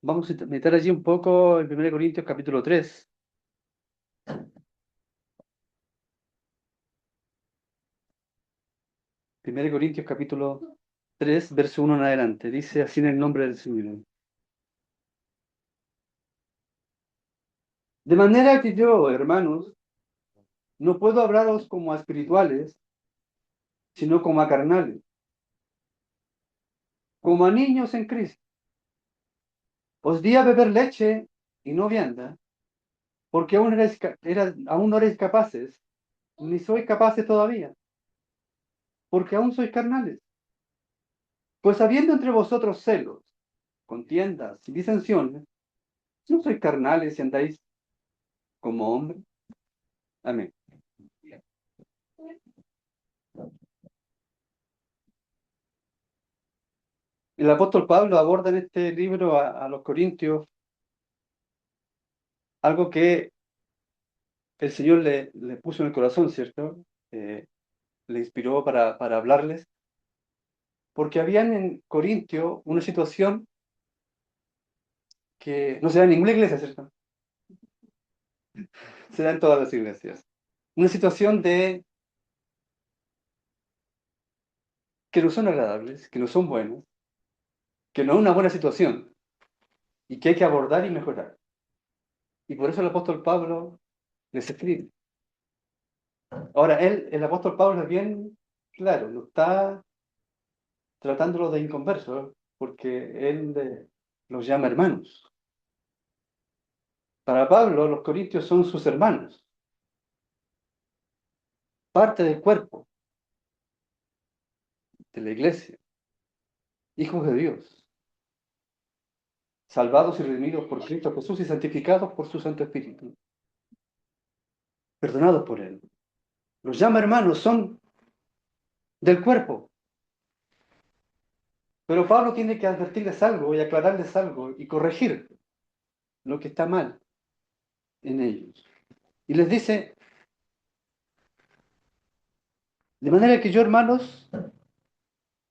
Vamos a meter allí un poco en 1 Corintios capítulo 3. 1 Corintios capítulo 3, verso 1 en adelante. Dice así en el nombre del Señor. De manera que yo, hermanos, no puedo hablaros como a espirituales, sino como a carnales, como a niños en Cristo. Os di a beber leche y no vianda, porque aún no erais capaces, ni sois capaces todavía, porque aún sois carnales. Pues habiendo entre vosotros celos, contiendas y disensiones, ¿no sois carnales y andáis como hombres? Amén. El apóstol Pablo aborda en este libro a los corintios algo que el Señor le puso en el corazón, ¿cierto? Le inspiró para hablarles, porque habían en Corintio una situación que no se da en ninguna iglesia, ¿cierto? Se da en todas las iglesias. Una situación de que no son agradables, que no son buenas, que no es una buena situación y que hay que abordar y mejorar. Y por eso el apóstol Pablo les escribe. Ahora, el apóstol Pablo es bien claro, no está tratándolo de inconversos, porque él los llama hermanos. Para Pablo, los corintios son sus hermanos, parte del cuerpo de la iglesia, hijos de Dios, salvados y redimidos por Cristo Jesús y santificados por su Santo Espíritu, perdonados por él. Los llama hermanos, son del cuerpo. Pero Pablo tiene que advertirles algo y aclararles algo y corregir lo que está mal en ellos. Y les dice, de manera que yo, hermanos,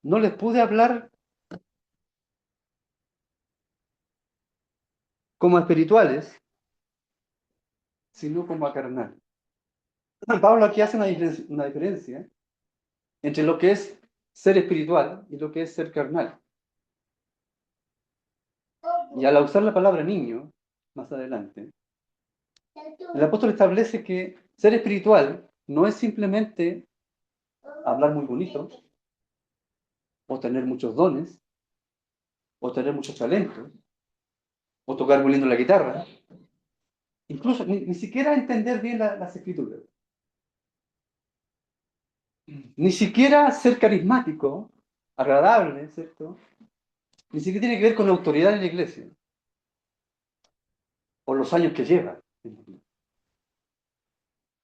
no les pude hablar como a espirituales, sino como a carnal. Pablo aquí hace una diferencia entre lo que es ser espiritual y lo que es ser carnal. Y al usar la palabra niño, más adelante, el apóstol establece que ser espiritual no es simplemente hablar muy bonito, o tener muchos dones, o tener muchos talentos, o tocar muy lindo la guitarra, incluso ni siquiera entender bien las escrituras, ni siquiera ser carismático, agradable, ¿cierto? Ni siquiera tiene que ver con la autoridad en la iglesia, o los años que lleva.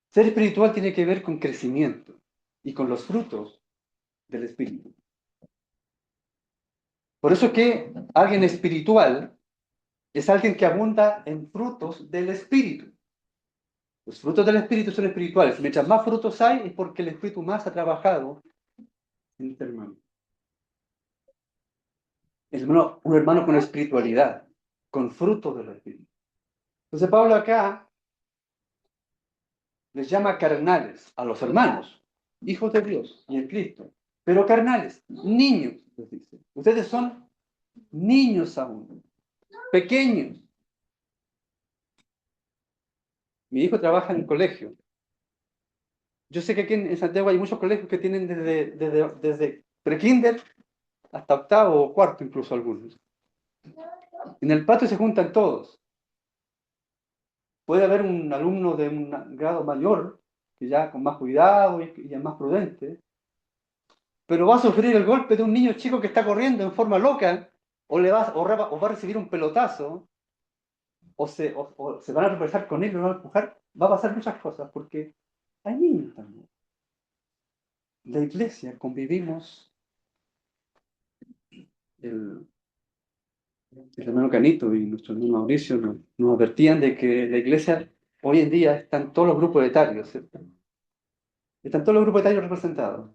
Ser espiritual tiene que ver con crecimiento y con los frutos del espíritu. Por eso que alguien espiritual es alguien que abunda en frutos del espíritu. Los frutos del espíritu son espirituales. Mientras más frutos hay, es porque el espíritu más ha trabajado en este hermano. Un hermano con espiritualidad, con frutos del espíritu. Entonces Pablo acá les llama carnales a los hermanos, hijos de Dios y en Cristo, pero carnales, niños, les dice. Ustedes son niños aún, pequeños. Mi hijo trabaja en el colegio. Yo sé que aquí en Santiago hay muchos colegios que tienen desde pre-kinder hasta octavo o cuarto, incluso algunos. En el patio se juntan todos. Puede haber un alumno de un grado mayor, que ya con más cuidado y ya más prudente, pero va a sufrir el golpe de un niño chico que está corriendo en forma loca, o va a recibir un pelotazo, o se van a tropezar con él, lo van a empujar. Va a pasar muchas cosas, porque hay niños también. La iglesia convivimos, el, el hermano Canito y nuestro hermano Mauricio nos advertían de que la iglesia hoy en día están todos los grupos etarios, ¿cierto? Están todos los grupos etarios representados.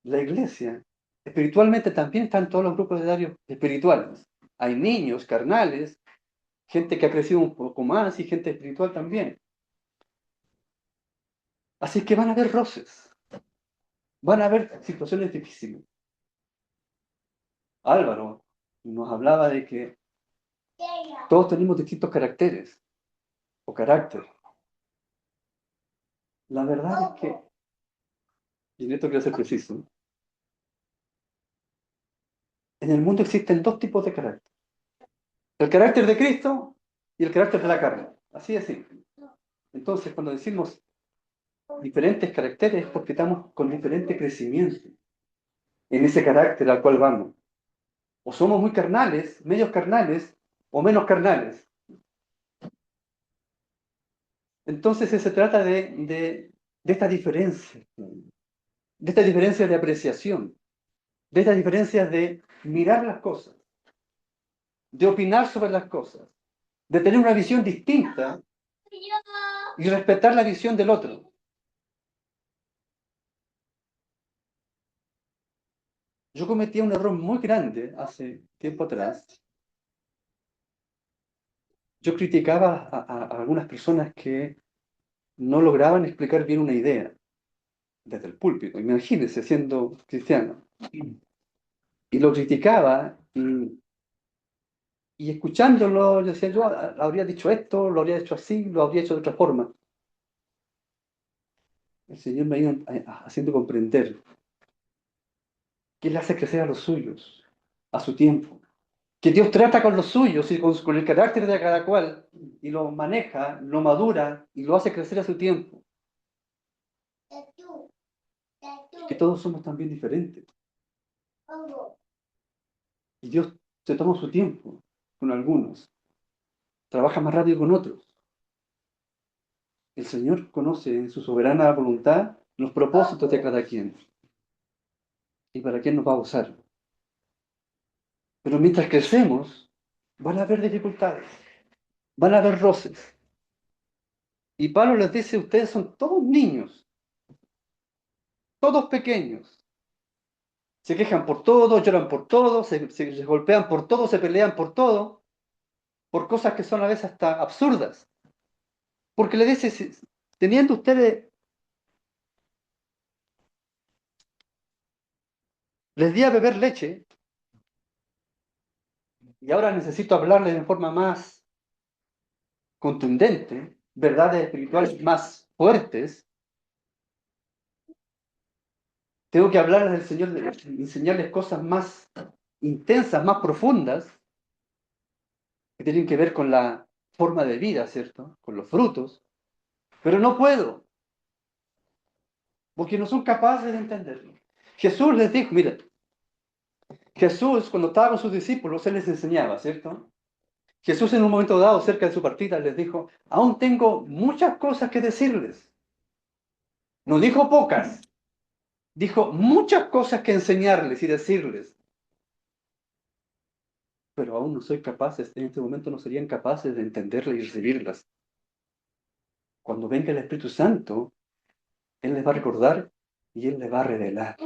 La iglesia, espiritualmente también están todos los grupos etarios espirituales. Hay niños carnales gente que ha crecido un poco más y gente espiritual también. Así que van a haber roces, van a haber situaciones difíciles. Álvaro nos hablaba de que todos tenemos distintos caracteres o carácter. La verdad es que, y en esto quiero ser preciso, en el mundo existen dos tipos de carácter. El carácter de Cristo y el carácter de la carne. Así es simple. Entonces, cuando decimos diferentes caracteres, es porque estamos con diferente crecimiento en ese carácter al cual vamos. O somos muy carnales, medios carnales, o menos carnales. Entonces se trata de esta diferencia, de esta diferencia de apreciación, de estas diferencias de mirar las cosas, de opinar sobre las cosas, de tener una visión distinta y respetar la visión del otro. Yo cometía un error muy grande hace tiempo atrás. Yo criticaba a algunas personas que no lograban explicar bien una idea desde el púlpito. Imagínense siendo cristiano. Y lo criticaba y escuchándolo, yo decía, yo habría dicho esto, lo habría hecho así, lo habría hecho de otra forma. El Señor me ha ido haciendo comprender que Él hace crecer a los suyos, a su tiempo. Que Dios trata con los suyos y con el carácter de cada cual, y lo maneja, lo madura y lo hace crecer a su tiempo. Que todos somos también diferentes. Y Dios se toma su tiempo con algunos, trabaja más rápido con otros. El Señor conoce en su soberana voluntad los propósitos de cada quien y para quién nos va a usar. Pero mientras crecemos, van a haber dificultades, van a haber roces. Y Pablo les dice, ustedes son todos niños, todos pequeños. Se quejan por todo, lloran por todo, se golpean por todo, se pelean por todo, por cosas que son a veces hasta absurdas. Porque le dice, teniendo ustedes, les di a beber leche, y ahora necesito hablarles de forma más contundente, verdades espirituales más fuertes, tengo que hablarles del Señor, enseñarles cosas más intensas, más profundas, que tienen que ver con la forma de vida, ¿cierto? Con los frutos, pero no puedo, porque no son capaces de entenderlo. Jesús les dijo, mira, Jesús cuando estaba con sus discípulos, Él les enseñaba, ¿cierto? Jesús en un momento dado, cerca de su partida, les dijo, aún tengo muchas cosas que decirles. No dijo pocas, dijo muchas cosas que enseñarles y decirles, pero aún no soy capaces, en este momento no serían capaces de entenderlas y recibirlas. Cuando venga el Espíritu Santo, Él les va a recordar y Él les va a revelar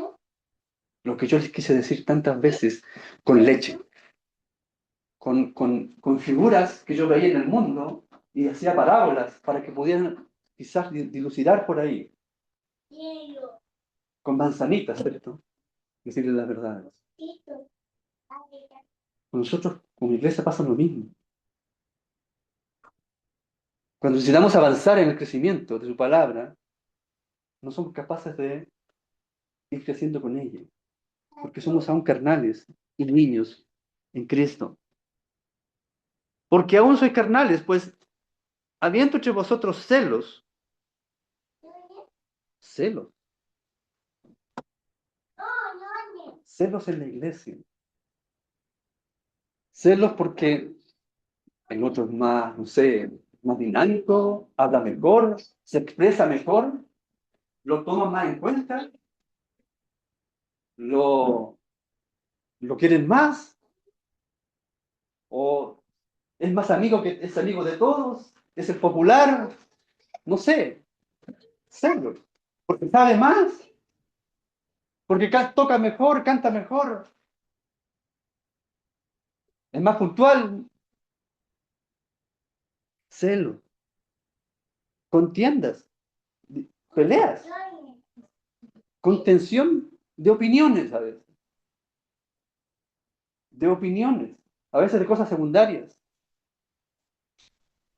lo que yo les quise decir tantas veces con leche, con figuras que yo veía en el mundo y hacía parábolas para que pudieran quizás dilucidar por ahí, con manzanitas, ¿cierto? Decirles las verdades. Con nosotros, como iglesia, pasa lo mismo. Cuando necesitamos avanzar en el crecimiento de su palabra, no somos capaces de ir creciendo con ella, porque somos aún carnales y niños en Cristo. Porque aún sois carnales, pues habiendo entre vosotros celos, celos en la iglesia, celos porque el otro es más, no sé, más dinámico, habla mejor, se expresa mejor, lo toma más en cuenta, lo, lo quieren más, o es más amigo que es amigo de todos, es el popular, no sé, celos, porque sabe más, porque toca mejor, canta mejor, es más puntual, celos, contiendas, peleas, contención de opiniones a veces, a veces de cosas secundarias,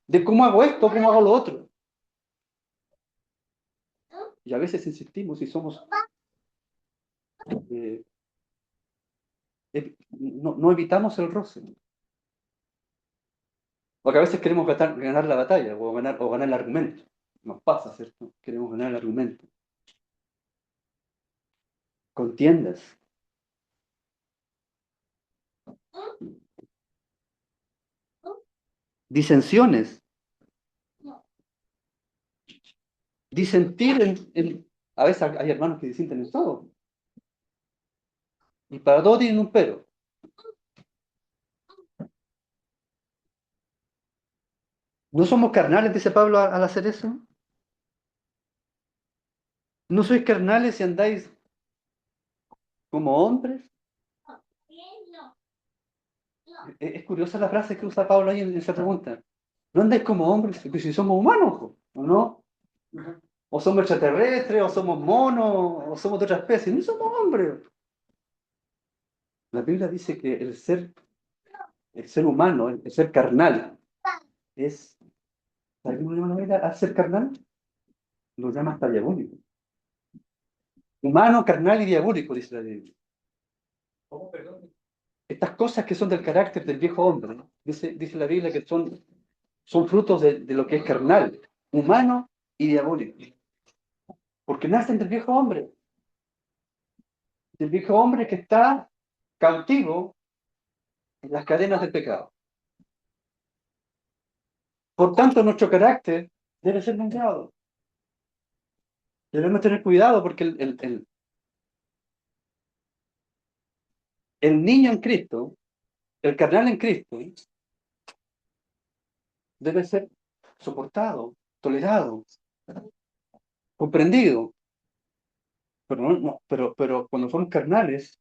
de cómo hago esto, cómo hago lo otro. Y a veces insistimos y somos, eh, no evitamos el roce. Porque a veces queremos ganar la batalla o ganar el argumento. Nos pasa, ¿cierto? Queremos ganar el argumento. Contiendas. Disensiones. Disentir a veces hay hermanos que disienten en todo. Y para todo tienen un pero. ¿No somos carnales, dice Pablo al hacer eso? ¿No sois carnales si andáis como hombres? Es curiosa la frase que usa Pablo ahí en esa pregunta. ¿No andáis como hombres? Pues si somos humanos, ¿o no? O somos extraterrestres, o somos monos, o somos de otra especie. No somos hombres. La Biblia dice que el ser humano, el ser carnal, es, ¿sabes cómo llama la Biblia al ser carnal? Lo llama hasta diabólico. Humano, carnal y diabólico, dice la Biblia. ¿Cómo, perdón? Estas cosas que son del carácter del viejo hombre, ¿no? Dice la Biblia que son frutos de lo que es carnal, humano y diabólico. Porque nacen del viejo hombre que está cautivo en las cadenas del pecado. Por tanto, nuestro carácter debe ser cambiado. Debemos tener cuidado porque el niño en Cristo, el carnal en Cristo, debe ser soportado, tolerado, comprendido. Pero, pero cuando somos carnales,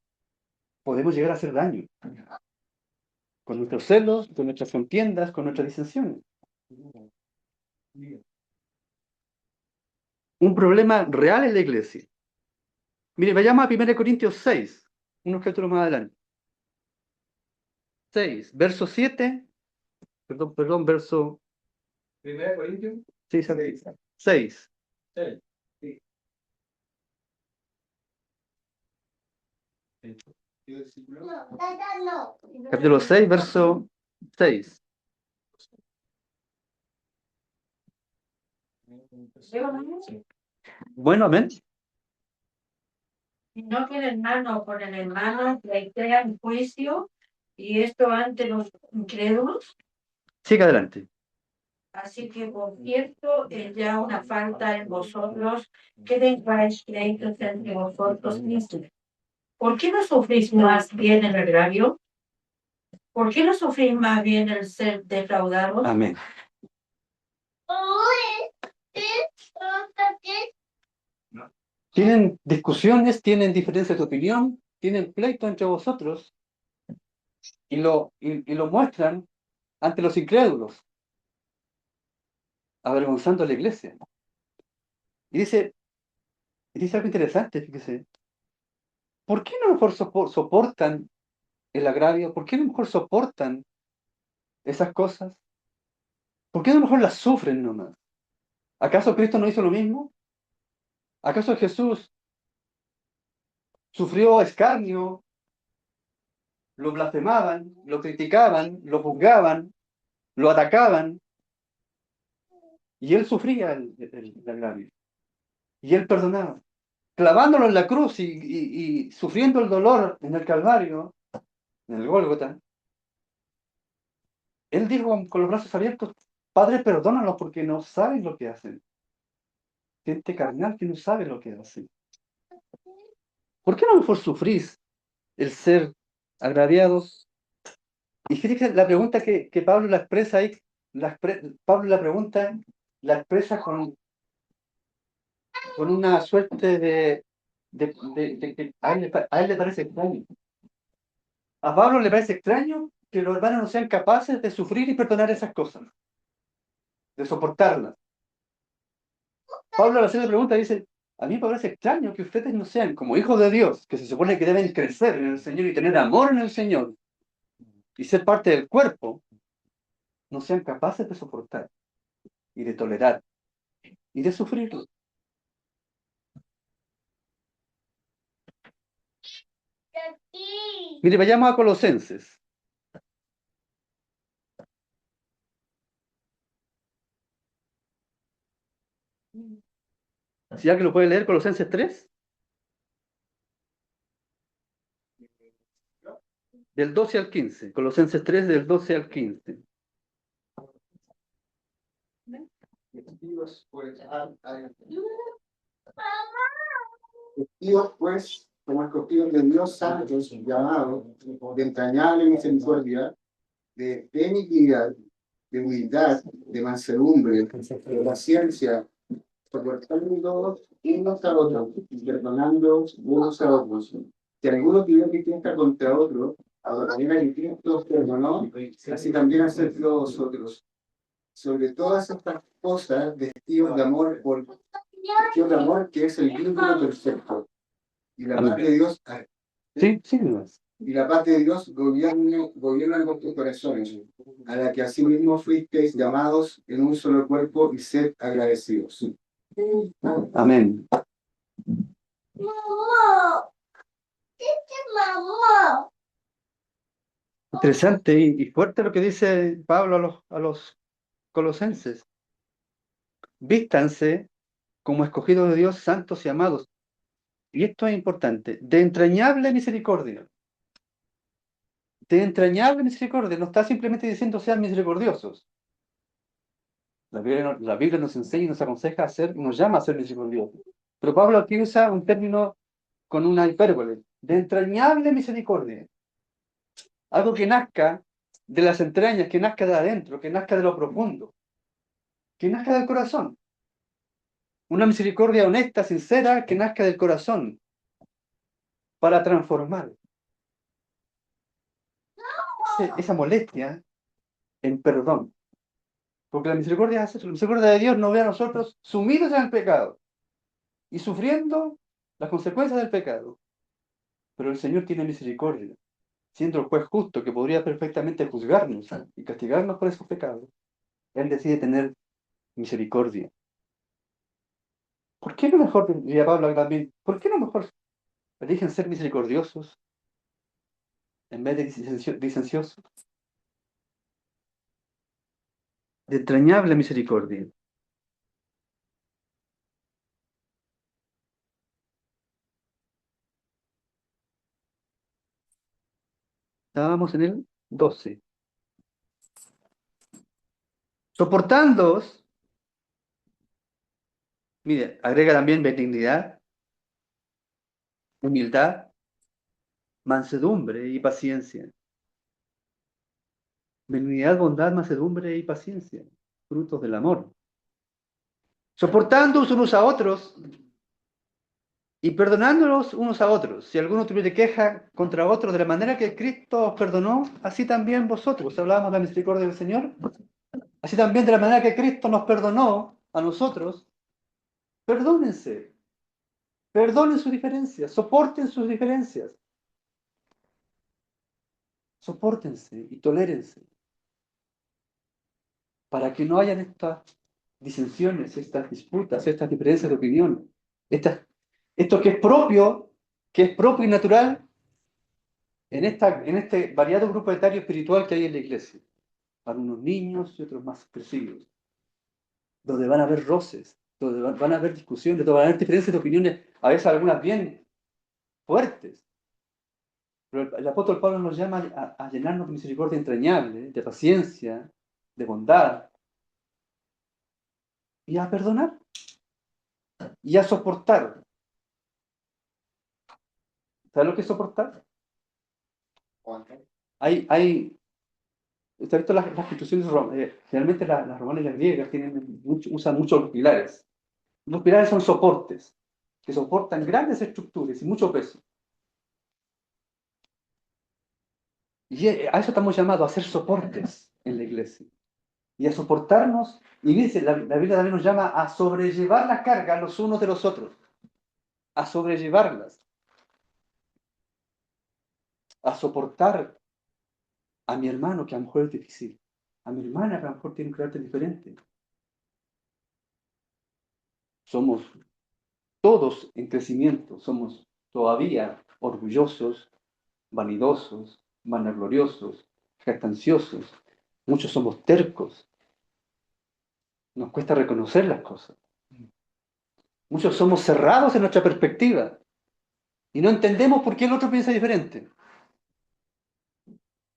podemos llegar a hacer daño. Con nuestros celos, con nuestras contiendas, con nuestras disensiones. Un problema real en la iglesia. Mire, vayamos a 1 Corintios 6, unos capítulos más adelante. 6, verso 7, perdón, verso... 1 Corintios 6. 6. Sí. Capítulo 6, verso 6. Bueno, amén. No que el hermano con el hermano pleitean juicio, y esto ante los incrédulos. Sigue adelante. Así que, por cierto, es ya una falta en vosotros que tengáis pleitos entre vosotros mismos. ¿Por qué no sufrís más bien el agravio? ¿Por qué no sufrís más bien el ser defraudados? Amén. Tienen discusiones, tienen diferencias de opinión, tienen pleito entre vosotros y lo muestran ante los incrédulos, avergonzando a la iglesia. Y dice algo interesante, fíjese. ¿Por qué no mejor soportan el agravio? ¿Por qué no mejor soportan esas cosas? ¿Por qué no mejor las sufren nomás? ¿Acaso Cristo no hizo lo mismo? ¿Acaso Jesús sufrió escarnio, lo blasfemaban, lo criticaban, lo juzgaban, lo atacaban, y él sufría el agravio? Y él perdonaba. Clavándolo en la cruz y sufriendo el dolor en el Calvario, en el Gólgota, él dijo con los brazos abiertos: Padre, perdónalos porque no saben lo que hacen. Gente carnal que no sabe lo que hace. ¿Por qué no mejor sufrís el ser agraviados? Y fíjate la pregunta que Pablo la expresa ahí, Pablo la expresa con una suerte de que a él le parece extraño. A Pablo le parece extraño que los hermanos no sean capaces de sufrir y perdonar esas cosas. de soportarlas. Pablo al hacer la pregunta dice, a mí me parece extraño que ustedes no sean como hijos de Dios, que se supone que deben crecer en el Señor y tener amor en el Señor y ser parte del cuerpo, no sean capaces de soportar y de tolerar y de sufrirlo. Mire, vayamos a Colosenses. Si alguien lo puede leer, Colosenses 3, del 12 al 15. Colosenses 3, del 12 al 15. Vestidos, pues, como escogidos de Dios santos, llamados, de entrañable misericordia, de benignidad, de humildad, de mansedumbre, de paciencia, soportando unos a otros, y perdonando unos a otros. Si alguno tiene que contra otro, a la manera que Cristo perdonó, así también hacedlo vosotros. Sobre todas estas cosas, vestidos de amor, vestidos de amor que es el vínculo perfecto. Y la paz de Dios, Sí, sí, no es. y la paz de Dios gobierna en vuestros corazones, a la que asimismo fuisteis llamados en un solo cuerpo y sed agradecidos. Amén. Interesante y fuerte lo que dice Pablo a los colosenses. Vístanse como escogidos de Dios, santos y amados. Y esto es importante, de entrañable misericordia. De entrañable misericordia. No está simplemente diciendo sean misericordiosos. La Biblia nos enseña y nos aconseja a ser, nos llama a ser misericordiosos. Pero Pablo aquí usa un término con una hipérbole, de entrañable misericordia. Algo que nazca de las entrañas, que nazca de adentro, que nazca de lo profundo, que nazca del corazón. Una misericordia honesta, sincera, que nazca del corazón para transformar esa molestia en perdón. Porque la misericordia es eso. La misericordia de Dios nos ve a nosotros sumidos en el pecado y sufriendo las consecuencias del pecado. Pero el Señor tiene misericordia, siendo el juez justo que podría perfectamente juzgarnos y castigarnos por esos pecados. Él decide tener misericordia. ¿Por qué no mejor, diría Pablo también, por qué no mejor eligen ser misericordiosos en vez de licenciosos? De entrañable misericordia. Estábamos en el 12. Soportándoos, mire, agrega también benignidad, humildad, mansedumbre y paciencia. Benignidad, bondad, mansedumbre y paciencia, frutos del amor. Soportándoos unos a otros y perdonándolos unos a otros. Si alguno tuviera queja contra otro de la manera que Cristo os perdonó, así también vosotros. Hablábamos de la misericordia del Señor. Así también de la manera que Cristo nos perdonó a nosotros, perdónense. Perdonen sus diferencias, soporten sus diferencias. Sopórtense y tolérense. Para que no hayan estas disensiones, estas disputas, estas diferencias de opinión. Esto que es propio y natural en este variado grupo etario espiritual que hay en la iglesia. Para unos niños y otros más crecidos. Donde van a haber roces, donde van a haber discusiones, donde van a haber diferencias de opiniones, a veces algunas bien fuertes. Pero el apóstol Pablo nos llama a llenarnos de misericordia entrañable, de paciencia, de bondad, y a perdonar, y a soportar. ¿Sabes lo que es soportar? ¿Usted ha visto las instituciones, generalmente las romanas y las griegas usan mucho los pilares. Los pilares son soportes, que soportan grandes estructuras y mucho peso. Y a eso estamos llamados, a hacer soportes en la iglesia. y a soportarnos. Y dice, la Biblia también nos llama a sobrellevar las cargas los unos de los otros, a sobrellevarlas, a soportar a mi hermano que a lo mejor es difícil, a mi hermana que a lo mejor tiene un carácter diferente. Somos todos en crecimiento, somos todavía orgullosos, vanidosos, vanagloriosos, jactanciosos. Muchos somos tercos, nos cuesta reconocer las cosas. Muchos somos cerrados en nuestra perspectiva y no entendemos por qué el otro piensa diferente.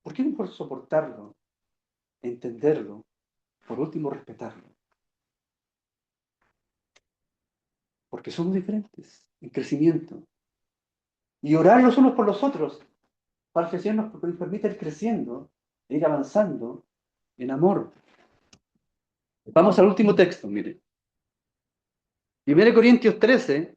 ¿Por qué no mejor soportarlo, entenderlo, por último respetarlo? Porque somos diferentes, en crecimiento. Y orar los unos por los otros, para que el Señor nos permita ir creciendo, e ir avanzando en amor. Vamos al último texto, mire. 1 Corintios 13.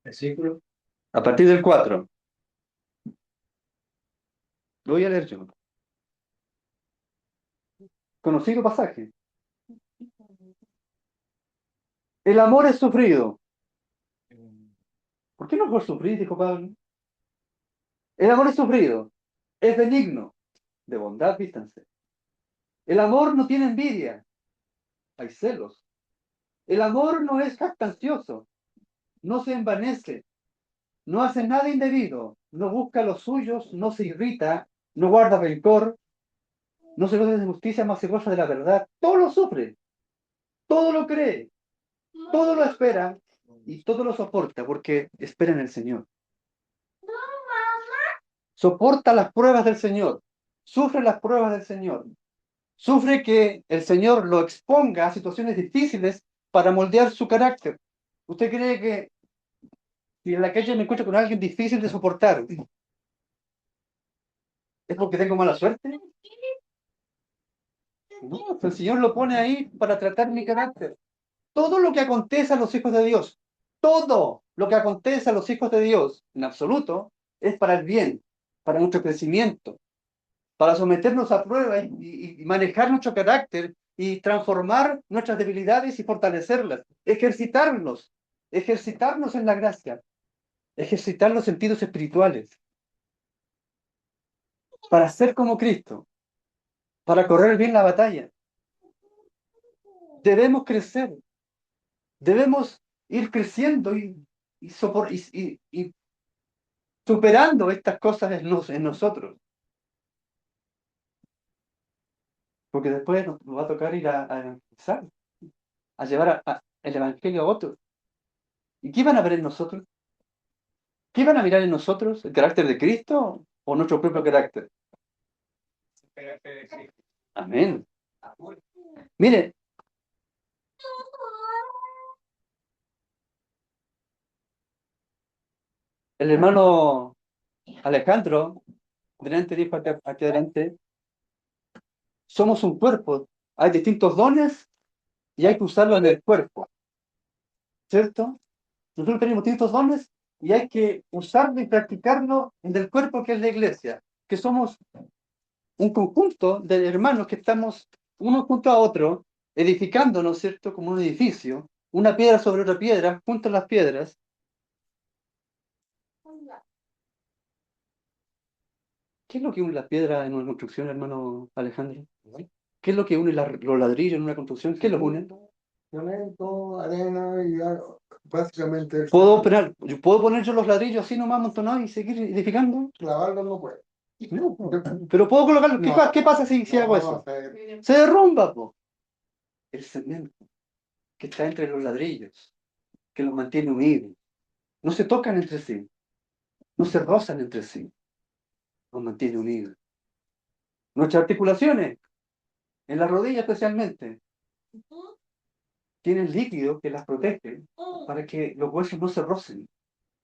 Versículo. A partir del 4. Lo voy a leer yo. Conocido pasaje. El amor es sufrido. ¿Por qué no por sufrir? Dijo Pablo. El amor es sufrido. Es benigno. De bondad vístanse. El amor no tiene envidia. Hay celos. El amor no es jactancioso. No se envanece. No hace nada indebido. No busca los suyos. No se irrita. No guarda rencor. No se goza de justicia, más se goza de la verdad. Todo lo sufre. Todo lo cree. Todo lo espera. Y todo lo soporta porque espera en el Señor. Soporta las pruebas del Señor. Sufre las pruebas del Señor. Sufre que el Señor lo exponga a situaciones difíciles para moldear su carácter. ¿Usted cree que si en la calle me encuentro con alguien difícil de soportar, es porque tengo mala suerte? No, el Señor lo pone ahí para tratar mi carácter. Todo lo que acontece a los hijos de Dios, todo lo que acontece a los hijos de Dios, en absoluto, es para el bien, para nuestro crecimiento, para someternos a prueba y manejar nuestro carácter y transformar nuestras debilidades y fortalecerlas, ejercitarnos en la gracia, ejercitar los sentidos espirituales, para ser como Cristo, para correr bien la batalla. Debemos crecer, debemos ir creciendo y superando estas cosas en nosotros, porque después nos va a tocar ir a evangelizar, a llevar el Evangelio a otros. ¿Y qué van a ver en nosotros? ¿Qué van a mirar en nosotros? ¿El carácter de Cristo o nuestro propio carácter? Amén. Mire, el hermano Alejandro, delante dijo aquí adelante, somos un cuerpo. Hay distintos dones y hay que usarlos en el cuerpo, ¿cierto? Nosotros tenemos distintos dones y hay que usarlo y practicarlo en el cuerpo que es la iglesia, que somos un conjunto de hermanos que estamos uno junto a otro, edificándonos, ¿cierto? Como un edificio, una piedra sobre otra piedra, junto a las piedras. ¿Qué es lo que une las piedras en una construcción, hermano Alejandro? ¿Qué es lo que une los ladrillos en una construcción? ¿Qué los une? Cemento, arena y básicamente ¿Puedo poner yo los ladrillos así nomás amontonados y seguir edificando? clavarlo no puede. No, pero puedo colocarlo. ¿Qué pasa si hago eso? Se derrumba, po. El cemento que está entre los ladrillos, que los mantiene unidos. No se tocan entre sí, no se rozan entre sí, los mantiene unidos. Nuestras articulaciones, en la rodilla especialmente, tienen líquido que las protege para que los huesos no se rocen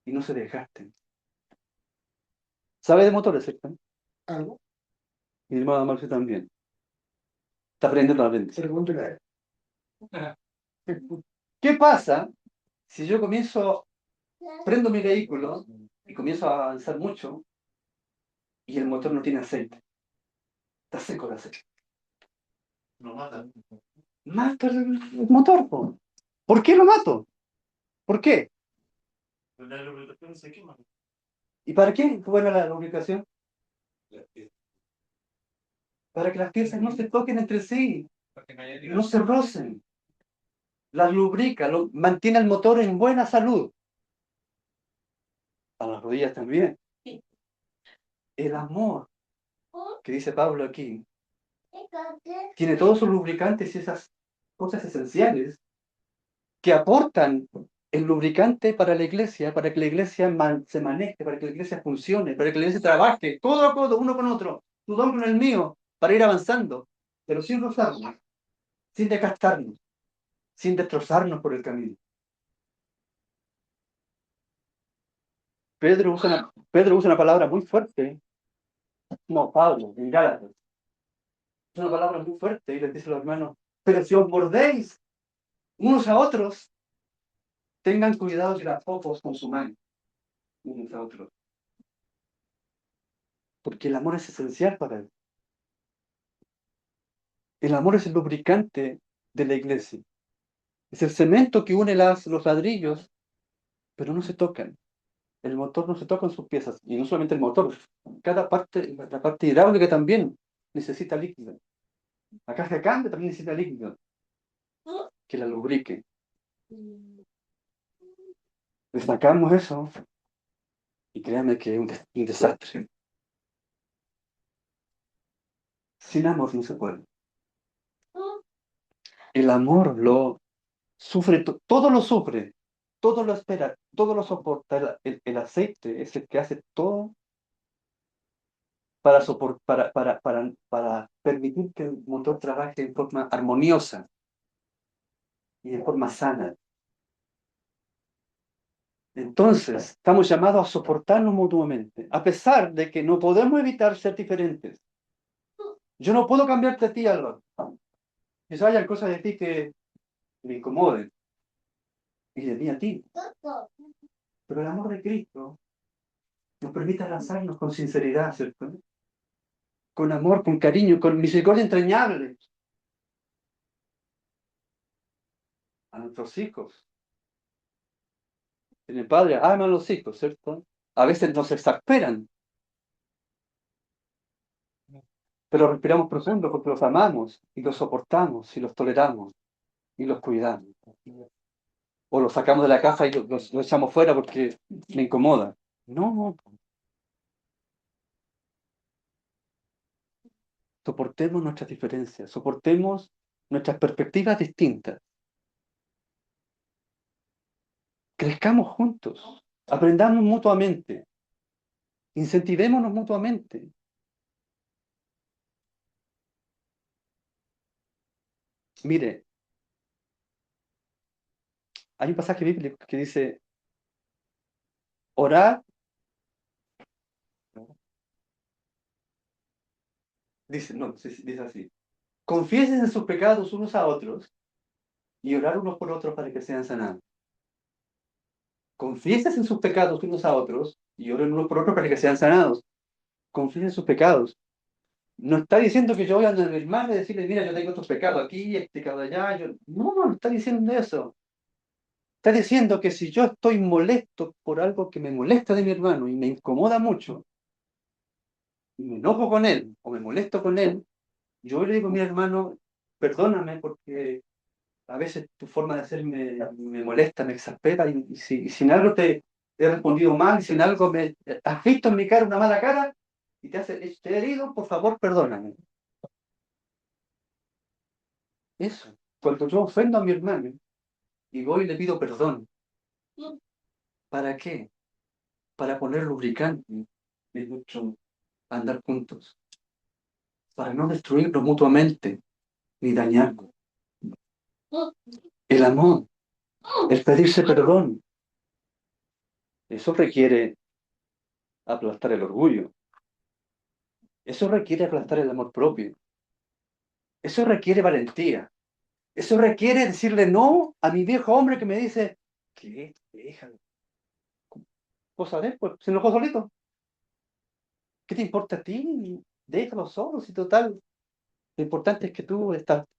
y no se desgasten. ¿Sabe de motores, cierto? algo. Mi hermano Marcio también. Está aprendiendo a aprender. Pregúntale a él. ¿Qué pasa si yo prendo mi vehículo y comienzo a avanzar mucho y el motor no tiene aceite? Está seco el aceite. Lo matan. Mato el motor, po. ¿Por qué lo mato? ¿Por qué? La lubricación se quema. ¿Y para qué es buena la lubricación? Para que las piezas no se toquen entre sí, no se rocen. Las lubrica, mantiene el motor en buena salud. A las rodillas también. El amor, que dice Pablo aquí, tiene todos sus lubricantes y esas cosas esenciales que aportan el lubricante para la iglesia, para que la iglesia se maneje, para que la iglesia funcione, para que la iglesia trabaje codo a codo, uno con otro, tu don con el mío, para ir avanzando, pero sin rozarnos, sin desgastarnos, sin destrozarnos por el camino. Pedro usa una palabra muy fuerte, no, Pablo, en Gálatas. Es una palabra muy fuerte y les dice a los hermanos, pero si os mordéis unos a otros, tengan cuidado que tampoco os consumáis unos a otros. Porque el amor es esencial para él. El amor es el lubricante de la iglesia. Es el cemento que une los ladrillos, pero no se tocan. El motor no se toca en sus piezas. Y no solamente el motor, cada parte, la parte hidráulica también necesita líquido. La caja de cambio también necesita líquido que la lubrique. Destacamos eso y créanme que es un desastre. Sin amor no se puede. El amor lo sufre, todo lo sufre, todo lo espera, todo lo soporta. El aceite es el que hace todo para permitir que el motor trabaje en forma armoniosa y de forma sana. Entonces, estamos llamados a soportarnos mutuamente, a pesar de que no podemos evitar ser diferentes. Yo no puedo cambiarte a ti, Álvaro. Quizás hayan cosas de ti que me incomoden, y de mí a ti. Pero el amor de Cristo nos permite abrazarnos con sinceridad, ¿cierto? Con amor, con cariño, con misericordia entrañable a nuestros hijos. El padre ama a los hijos, ¿cierto? A veces nos exasperan, pero respiramos profundo porque los amamos y los soportamos y los toleramos y los cuidamos. O los sacamos de la caja y los echamos fuera porque me incomoda. No, soportemos nuestras diferencias, soportemos nuestras perspectivas distintas. Crezcamos juntos, aprendamos mutuamente, incentivémonos mutuamente. Mire, hay un pasaje bíblico que dice, orar, dice, no, dice así, confiesen sus pecados unos a otros y orar unos por otros para que sean sanados. Confiesen sus pecados unos a otros y oren unos por otros para que sean sanados. Confiesen sus pecados. No está diciendo que yo voy a mi hermano y decirle, mira, yo tengo estos pecados aquí, este pecado allá. No está diciendo eso. Está diciendo que si yo estoy molesto por algo que me molesta de mi hermano y me incomoda mucho, y me enojo con él o me molesto con él, yo le digo a mi hermano, perdóname porque a veces tu forma de hacer me molesta, me exaspera y si en algo te he respondido mal, si en algo me has visto en mi cara una mala cara y te he herido, por favor, perdóname. Eso. Cuando yo ofendo a mi hermano y voy y le pido perdón, ¿para qué? Para poner lubricante en nuestro andar juntos, para no destruirnos mutuamente ni dañarnos. El amor, el pedirse perdón, eso requiere aplastar el orgullo. Eso requiere aplastar el amor propio. Eso requiere valentía. Eso requiere decirle no a mi viejo hombre que me dice, ¿qué? Déjalo. Cosa de él, pues, se enojó solito. ¿Qué te importa a ti? Déjalo solo, si total. Lo importante es que tú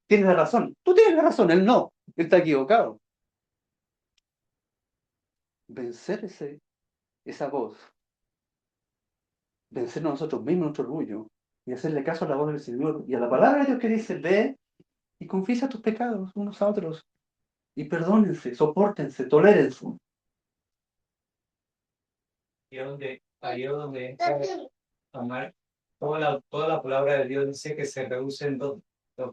tienes la razón. Tú tienes la razón, él no. Él está equivocado. Vencer esa voz. Vencer a nosotros mismos, nuestro orgullo. Y hacerle caso a la voz del Señor y a la palabra de Dios que dice, ve y confiesa tus pecados unos a otros. Y perdónense, sopórtense, tolérense. Ahí es donde entra amar. Toda la palabra de Dios dice que se reduce en dos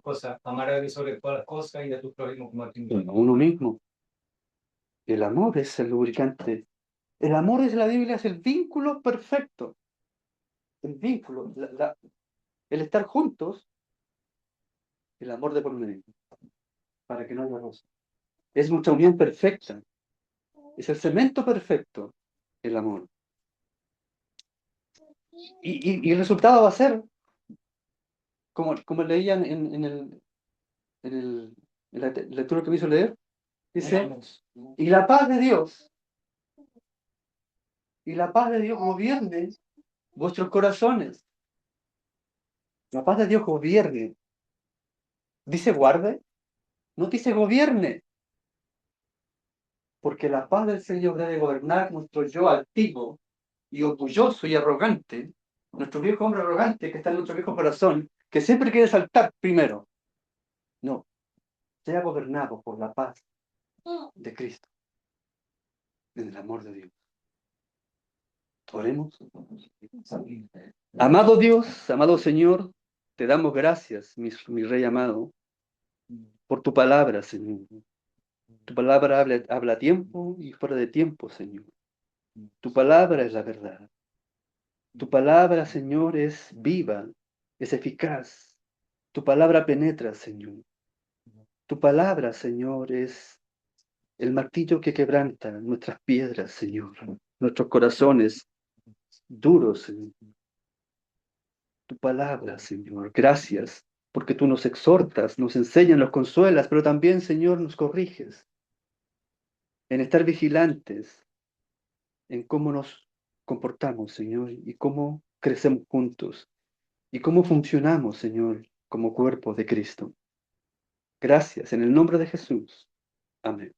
cosas: amar a Dios sobre todas las cosas y a tu prójimo como a ti mismo. Uno mismo. El amor es el lubricante. El amor es la Biblia, es el vínculo perfecto. El vínculo, el estar juntos, el amor de por medio, para que no haya roce. Es nuestra unión perfecta. Es el cemento perfecto, el amor. Y el resultado va a ser, como leían en la lectura que me hizo leer, dice, y la paz de Dios, gobierne vuestros corazones. La paz de Dios gobierne. Dice guarde, no dice gobierne. Porque la paz del Señor debe gobernar nuestro yo altivo y orgulloso y arrogante, nuestro viejo hombre arrogante que está en nuestro viejo corazón, que siempre quiere saltar primero. No, sea gobernado por la paz de Cristo, en el amor de Dios. Oremos. Amado Dios, amado Señor, te damos gracias, mi Rey amado, por tu palabra, Señor. Tu palabra habla a tiempo y fuera de tiempo, Señor. Tu palabra es la verdad. Tu palabra, Señor, es viva, es eficaz. Tu palabra penetra, Señor. Tu palabra, Señor, es el martillo que quebranta nuestras piedras, Señor, nuestros corazones duros, Señor. Tu palabra, Señor, gracias, porque tú nos exhortas, nos enseñas, nos consuelas, pero también, Señor, nos corriges en estar vigilantes en cómo nos comportamos, Señor, y cómo crecemos juntos, y cómo funcionamos, Señor, como cuerpo de Cristo. Gracias, en el nombre de Jesús. Amén.